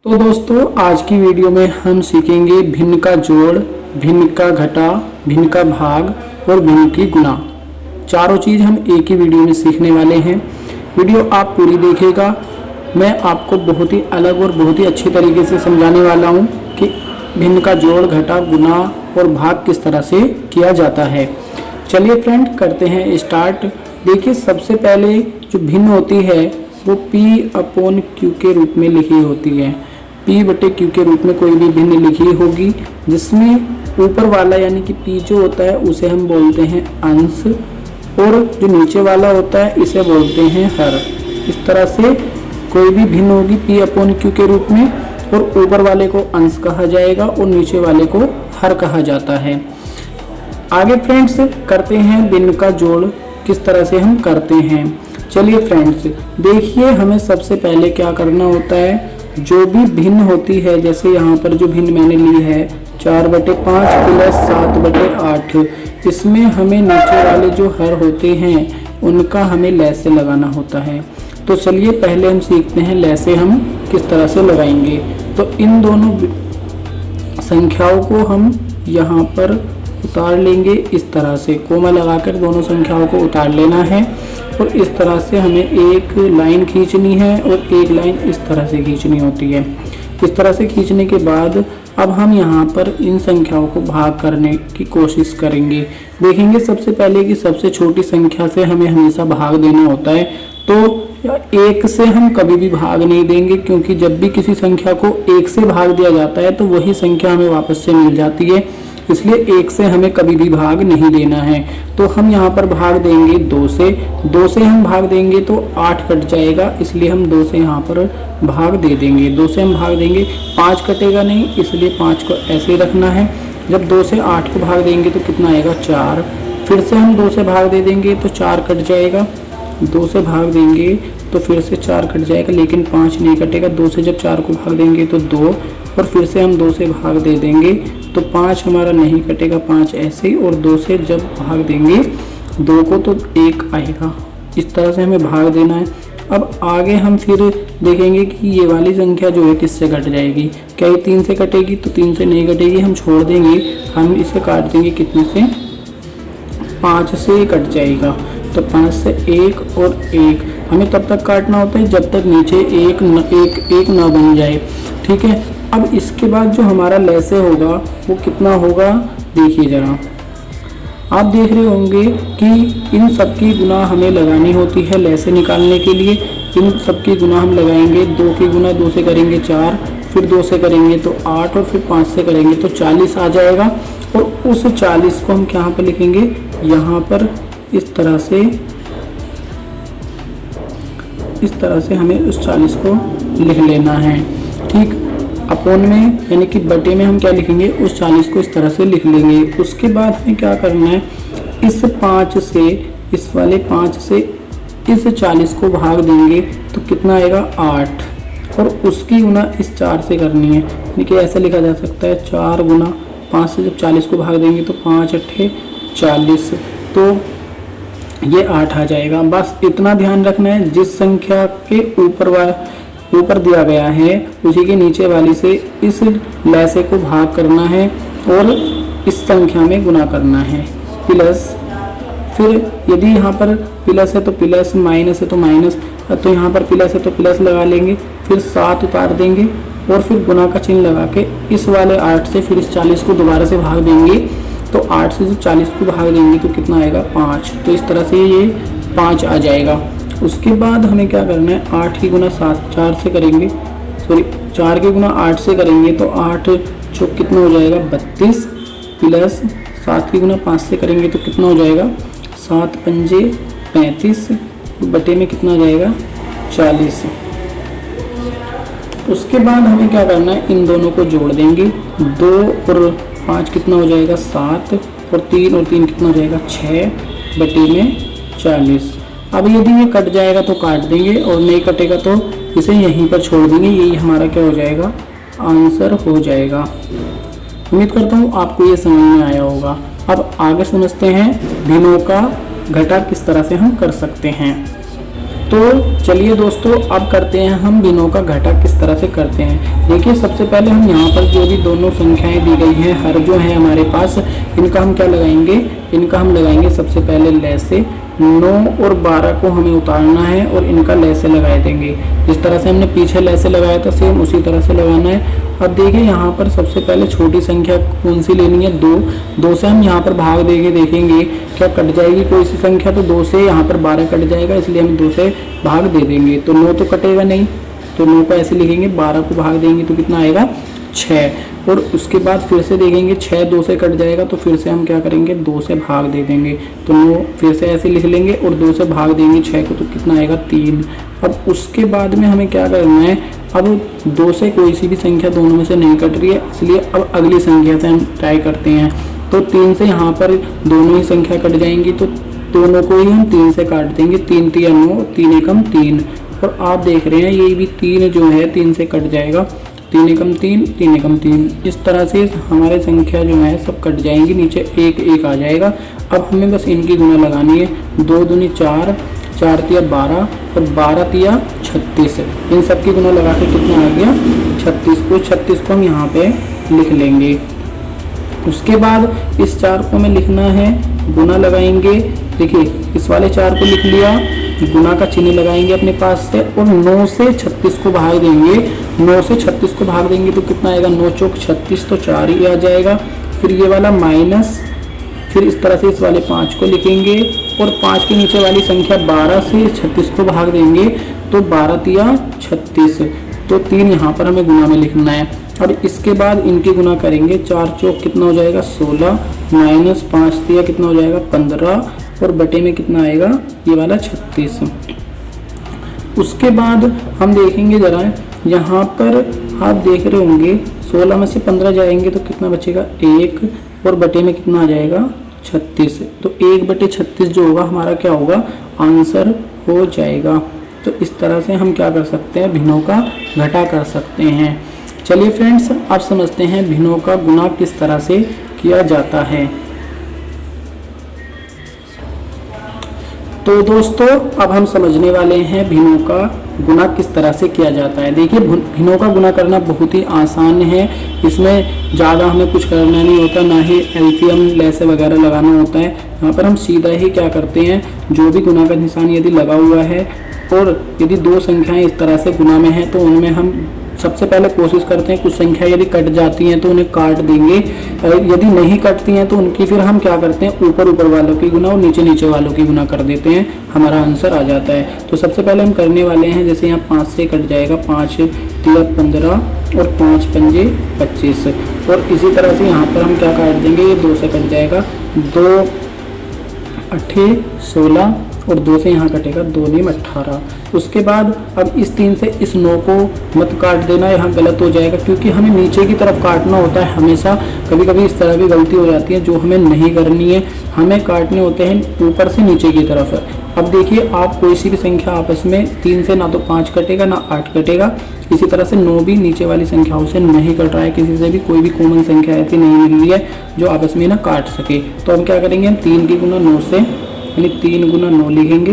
तो दोस्तों आज की वीडियो में हम सीखेंगे भिन्न का जोड़, भिन्न का घटा, भिन्न का भाग और भिन्न की गुणा। चारों चीज़ हम एक ही वीडियो में सीखने वाले हैं। वीडियो आप पूरी देखिएगा। मैं आपको बहुत ही अलग और बहुत ही अच्छी तरीके से समझाने वाला हूं कि भिन्न का जोड़, घटा, गुणा और भाग किस तरह से किया जाता है। चलिए फ्रेंड करते हैं स्टार्ट। देखिए सबसे पहले जो भिन्न होती है वो P/Q के रूप में लिखी होती है। P/Q के रूप में कोई भी भिन्न लिखी होगी जिसमें ऊपर वाला यानी कि P जो होता है उसे हम बोलते हैं अंश और जो नीचे वाला होता है इसे बोलते हैं हर। इस तरह से कोई भी भिन्न होगी P/Q के रूप में और ऊपर वाले को अंश कहा जाएगा और नीचे वाले को हर कहा जाता है। आगे फ्रेंड्स करते हैं भिन्न का जोड़ किस तरह से हम करते हैं। चलिए फ्रेंड्स देखिए हमें सबसे पहले क्या करना होता है। जो भी भिन्न होती है, जैसे यहाँ पर जो भिन्न मैंने ली है 4/5 प्लस 7/8, इसमें हमें नीचे वाले जो हर होते हैं उनका हमें लैसे लगाना होता है। तो चलिए पहले हम सीखते हैं लैसे हम किस तरह से लगाएंगे। तो इन दोनों संख्याओं को हम यहाँ पर उतार लेंगे। इस तरह से कोमा लगाकर दोनों संख्याओं को उतार लेना है और इस तरह से हमें एक लाइन खींचनी है और एक लाइन इस तरह से खींचनी होती है। इस तरह से खींचने के बाद अब हम यहाँ पर इन संख्याओं को भाग करने की कोशिश करेंगे। देखेंगे सबसे पहले कि सबसे छोटी संख्या से हमें हमेशा भाग देना होता है। तो एक से हम कभी भी भाग नहीं देंगे, क्योंकि जब भी किसी संख्या को एक से भाग दिया जाता है तो वही संख्या हमें वापस से मिल जाती है। इसलिए एक से हमें कभी भी भाग नहीं देना है। तो हम यहाँ पर भाग देंगे 2 से। 2 से हम भाग देंगे तो 8 कट जाएगा, इसलिए हम 2 से यहाँ पर भाग दे देंगे। 2 से हम भाग देंगे 5 कटेगा नहीं, इसलिए 5 को ऐसे ही रखना है। जब 2 से 8 को भाग देंगे तो कितना आएगा 4। फिर से हम 2 से भाग दे देंगे तो 4 कट जाएगा। 2 से भाग देंगे तो फिर से 4 कट जाएगा, लेकिन 5 नहीं कटेगा। 2 से जब 4 को भाग देंगे तो 2 और फिर से हम 2 से भाग दे देंगे तो 5 हमारा नहीं कटेगा, 5 ऐसे ही। और 2 से जब भाग देंगे 2 को तो 1 आएगा। इस तरह से हमें भाग देना है। अब आगे हम फिर देखेंगे कि ये वाली संख्या जो है किससे कट जाएगी। क्या ये 3 से कटेगी? तो 3 से नहीं कटेगी, हम छोड़ देंगे। हम इसे काट देंगे कितने से? 5 से कट जाएगा। तो 5 से 1 और 1 हमें तब तक काटना होता है जब तक नीचे एक न बन जाए। ठीक है। अब इसके बाद जो हमारा लैसे होगा वो कितना होगा देखिए ज़रा। आप देख रहे होंगे कि इन सब की गुना हमें लगानी होती है लैसे निकालने के लिए। इन सब की गुना हम लगाएंगे। 2 की गुना 2 से करेंगे 4, फिर 2 से करेंगे तो 8 और फिर 5 से करेंगे तो 40 आ जाएगा। और उस 40 को हम यहाँ पर लिखेंगे, यहाँ पर इस तरह से हमें उस 40 को लिख लेना है। ठीक। अपोन में यानी कि बटे में हम क्या लिखेंगे, उस 40 को इस तरह से लिख लेंगे। उसके बाद हमें क्या करना है, इस 5 से, इस वाले 5 से इस 40 को भाग देंगे तो कितना आएगा 8 और उसकी गुना इस 4 से करनी है। यानी कि ऐसा लिखा जा सकता है 4 गुना 5 से जब 40 को भाग देंगे तो 5 8 40, तो ये 8 आ जाएगा। बस इतना ध्यान रखना है, जिस संख्या के ऊपर दिया गया है उसी के नीचे वाली से इस लैसे को भाग करना है और इस संख्या में गुना करना है। प्लस, फिर यदि यहाँ पर प्लस है तो प्लस, माइनस है तो माइनस, तो यहाँ पर प्लस है तो प्लस लगा लेंगे। फिर 7 उतार देंगे और फिर गुना का चिन्ह लगा के इस वाले 8 से फिर इस 40 को दोबारा से भाग देंगे। तो 8 से जब 40 को भाग देंगे तो कितना आएगा 5। तो इस तरह से ये 5 आ जाएगा। उसके बाद हमें क्या करना है, 8 की गुना 4 से करेंगे, 4 की गुना 8 से करेंगे तो 8 जो कितना हो जाएगा 32, प्लस 7 की गुना 5 से करेंगे तो कितना हो जाएगा 7 पंजे 35, बटे में कितना जाएगा 40। उसके बाद हमें क्या करना है, इन दोनों को जोड़ देंगे। 2 और 5 कितना हो जाएगा 7 और 3 कितना हो जाएगा 6, बटे में 40। अब यदि ये कट जाएगा तो काट देंगे और नहीं कटेगा तो इसे यहीं पर छोड़ देंगे। यही हमारा क्या हो जाएगा, आंसर हो जाएगा। उम्मीद करता हूँ आपको ये समझ में आया होगा। अब आगे समझते हैं भिन्नों का घटा किस तरह से हम कर सकते हैं। तो चलिए दोस्तों, अब करते हैं हम भिन्नों का घटा किस तरह से करते हैं। देखिए, सबसे पहले हम यहाँ पर जो भी दोनों संख्याएं दी गई हैं, हर जो है हमारे पास, इनका हम क्या लगाएंगे, इनका हम लगाएंगे सबसे पहले ले से। 9 और 12 को हमें उतारना है और इनका ले से लगा देंगे। जिस तरह से हमने पीछे ले से लगाया था, सेम उसी तरह से लगाना है। अब देखिए, यहाँ पर सबसे पहले छोटी संख्या कौन सी लेनी है, 2। 2 से हम यहाँ पर भाग देंगे, देखेंगे क्या कट जाएगी कोई सी संख्या, तो 2 से यहाँ पर 12 कट जाएगा, इसलिए हम 2 से भाग दे देंगे। तो 9 तो कटेगा नहीं, तो 9 को ऐसे लिखेंगे, 12 को भाग देंगे तो कितना आएगा, 6। और उसके बाद फिर से देखेंगे, 6 2 से कट जाएगा, तो फिर से हम क्या करेंगे, 2 से भाग दे देंगे। तो 9 फिर से ऐसे लिख लेंगे और 2 से भाग देंगे 6 को, तो कितना आएगा, 3। अब उसके बाद में हमें क्या करना है, अब 2 से कोई सी भी संख्या दोनों में से नहीं कट रही है, इसलिए अब अगली संख्या से हम ट्राई करते हैं। तो 3 से यहाँ पर दोनों ही संख्या कट जाएंगी, तो दोनों को ही हम 3 से काट देंगे। 3 3 9, 3 एकम 3। और आप देख रहे हैं ये भी 3 जो है 3 से कट जाएगा, 3 एकम 3, 3 एकम 3। इस तरह से हमारे संख्या जो है सब कट जाएंगी, नीचे 1 1 आ जाएगा। अब हमें बस इनकी गुणा लगानी है। 2 दूनी 4, 4 तिया 12 और 12 तिया 36। इन सब की गुणा लगा के कितना आ गया, 36 को। 36 को हम यहाँ पे लिख लेंगे। उसके बाद इस 4 को हमें लिखना है, गुणा लगाएंगे। देखिए, इस वाले 4 को लिख लिया, गुणा का चिन्ह लगाएंगे अपने पास से और 9 से 36 को भाग देंगे। 9 से 36 को भाग देंगे तो कितना आएगा, 9 चौक 36, तो 4 ही आ जाएगा। फिर ये वाला माइनस, फिर इस तरह से इस वाले 5 को लिखेंगे और 5 के नीचे वाली संख्या 12 से 36 को भाग देंगे, तो 12 तिया 36, तो 3 यहाँ पर हमें गुणा में लिखना है। और इसके बाद इनकी गुणा करेंगे, 4 चौक कितना हो जाएगा, 16, माइनस 5 तिया कितना हो जाएगा, 15, और बटे में कितना आएगा, ये वाला 36। उसके बाद हम देखेंगे जरा, यहाँ पर आप देख रहे होंगे 16 में से 15 जाएंगे तो कितना बचेगा, 1, और बटे में कितना आ जाएगा, 36। तो 1/36 जो होगा हमारा क्या होगा, आंसर हो जाएगा। तो इस तरह से हम क्या कर सकते हैं, भिन्नों का घटा कर सकते हैं। चलिए फ्रेंड्स, अब समझते हैं भिन्नों का गुणा किस तरह से किया जाता है। तो दोस्तों, अब हम समझने वाले हैं भिन्नों का गुणा किस तरह से किया जाता है। देखिए, भिन्नों का गुणा करना बहुत ही आसान है, इसमें ज़्यादा हमें कुछ करना नहीं होता, ना ही एलसीएम लेसे वगैरह लगाना होता है। यहाँ पर हम सीधा ही क्या करते हैं, जो भी गुणा का निशान यदि लगा हुआ है और यदि 2 संख्याएं इस तरह से गुणा में हैं, तो उनमें हम सबसे पहले कोशिश करते हैं, कुछ संख्या यदि कट जाती हैं तो उन्हें काट देंगे, यदि नहीं कटती हैं तो उनकी फिर हम क्या करते हैं, ऊपर ऊपर वालों की गुना और नीचे नीचे वालों की गुना कर देते हैं, हमारा आंसर आ जाता है। तो सबसे पहले हम करने वाले हैं, जैसे यहाँ 5 से कट जाएगा, 5 तिया 15 और 5 पंजे 25, और इसी तरह से यहाँ पर हम क्या काट देंगे, ये 2 से कट जाएगा, 2 8 16 और 2 से यहाँ कटेगा, 2 नीम 18। उसके बाद अब इस 3 से इस 9 को मत काट देना, यहाँ गलत हो जाएगा, क्योंकि हमें नीचे की तरफ काटना होता है हमेशा। कभी कभी इस तरह भी गलती हो जाती है, जो हमें नहीं करनी है, हमें काटने होते हैं ऊपर से नीचे की तरफ। अब देखिए, आप कोई सी भी संख्या आपस में 3 से ना तो 5 कटेगा ना 8 कटेगा, इसी तरह से 9 भी नीचे वाली संख्याओं से नहीं कट रहा है, किसी से भी कोई भी कॉमन संख्या ऐसी नहीं मिल रही है जो आपस में ना काट सके। तो हम क्या करेंगे, हम 3 की गुना 9 से, यानी 3 गुना 9 लिखेंगे,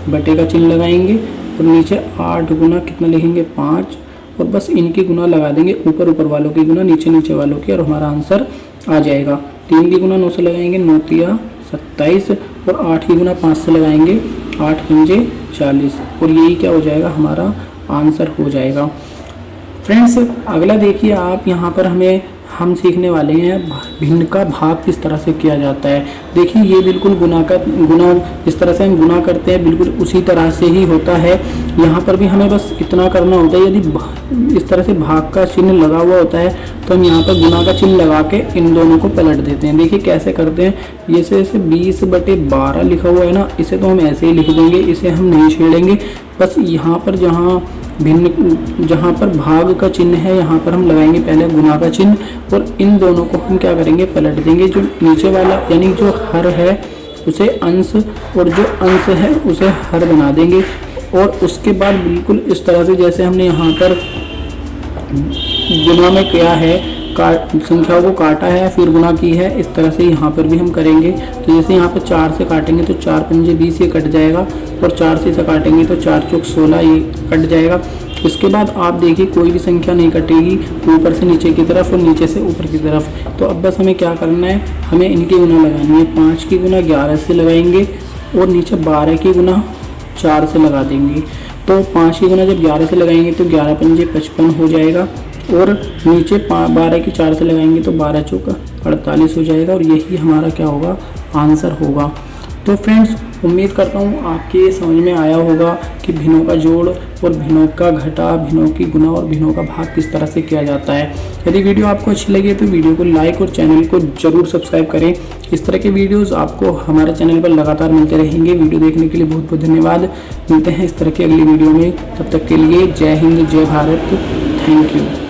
बटे का चिन्ह लगाएंगे और नीचे 8 गुना कितना लिखेंगे, 5, और बस इनकी गुना लगा देंगे, ऊपर ऊपर वालों की गुना नीचे नीचे वालों की, और हमारा आंसर आ जाएगा। 3 की गुना 9 से लगाएंगे, 9 तिया 27, और 8 की गुना 5 से लगाएंगे, 8 पंजे 40, और यही क्या हो जाएगा, हमारा आंसर हो जाएगा। फ्रेंड्स, अगला देखिए आप, यहाँ पर हम सीखने वाले हैं भिन्न का भाग किस तरह से किया जाता है। देखिए, ये बिल्कुल गुना जिस तरह से हम गुना करते हैं बिल्कुल उसी तरह से ही होता है। यहाँ पर भी हमें बस इतना करना होता है, यदि इस तरह से भाग का चिन्ह लगा हुआ होता है तो हम यहाँ पर गुना का चिन्ह लगा के इन दोनों को पलट देते हैं। देखिए कैसे करते हैं, जैसे 20/12 लिखा हुआ है ना, इसे तो हम ऐसे ही लिख देंगे, इसे हम नहीं छेड़ेंगे। बस यहाँ पर जहाँ पर भाग का चिन्ह है, यहाँ पर हम लगाएंगे पहले गुना का चिन्ह, और इन दोनों को हम क्या करेंगे, पलट देंगे। जो नीचे वाला यानी जो हर है उसे अंश, और जो अंश है उसे हर बना देंगे। और उसके बाद बिल्कुल इस तरह से जैसे हमने यहाँ पर गुना में किया है, संख्याओं को काटा है फिर गुना की है, इस तरह से यहाँ पर भी हम करेंगे। तो जैसे यहाँ पर 4 से काटेंगे तो 4 पंजे 20 ये कट जाएगा, और 4 से इसे काटेंगे तो 4 चौक 16 ये कट जाएगा। इसके बाद आप देखिए कोई भी संख्या नहीं कटेगी ऊपर से नीचे की तरफ और नीचे से ऊपर की तरफ। तो अब बस हमें क्या करना है, हमें इनकी गुना लगानी है। 5 की गुना 11 से लगाएंगे और नीचे 12 की गुना 4 से लगा देंगे। तो 5 की गुना जब 11 से लगाएंगे तो 11 पंजे 55 हो जाएगा, और नीचे 12 की 4 से लगाएंगे तो 12 चौक 48 हो जाएगा, और यही हमारा क्या होगा, आंसर होगा। तो फ्रेंड्स उम्मीद करता हूँ आपके ये समझ में आया होगा कि भिन्नों का जोड़ और भिन्नों का घटा, भिन्नों की गुना और भिन्नों का भाग किस तरह से किया जाता है। यदि वीडियो आपको अच्छी लगी तो वीडियो को लाइक और चैनल को जरूर सब्सक्राइब करें। इस तरह के वीडियोस आपको हमारे चैनल पर लगातार मिलते रहेंगे। वीडियो देखने के लिए बहुत बहुत धन्यवाद। मिलते हैं इस तरह की अगली वीडियो में, तब तक के लिए जय हिंद, जय भारत, थैंक यू।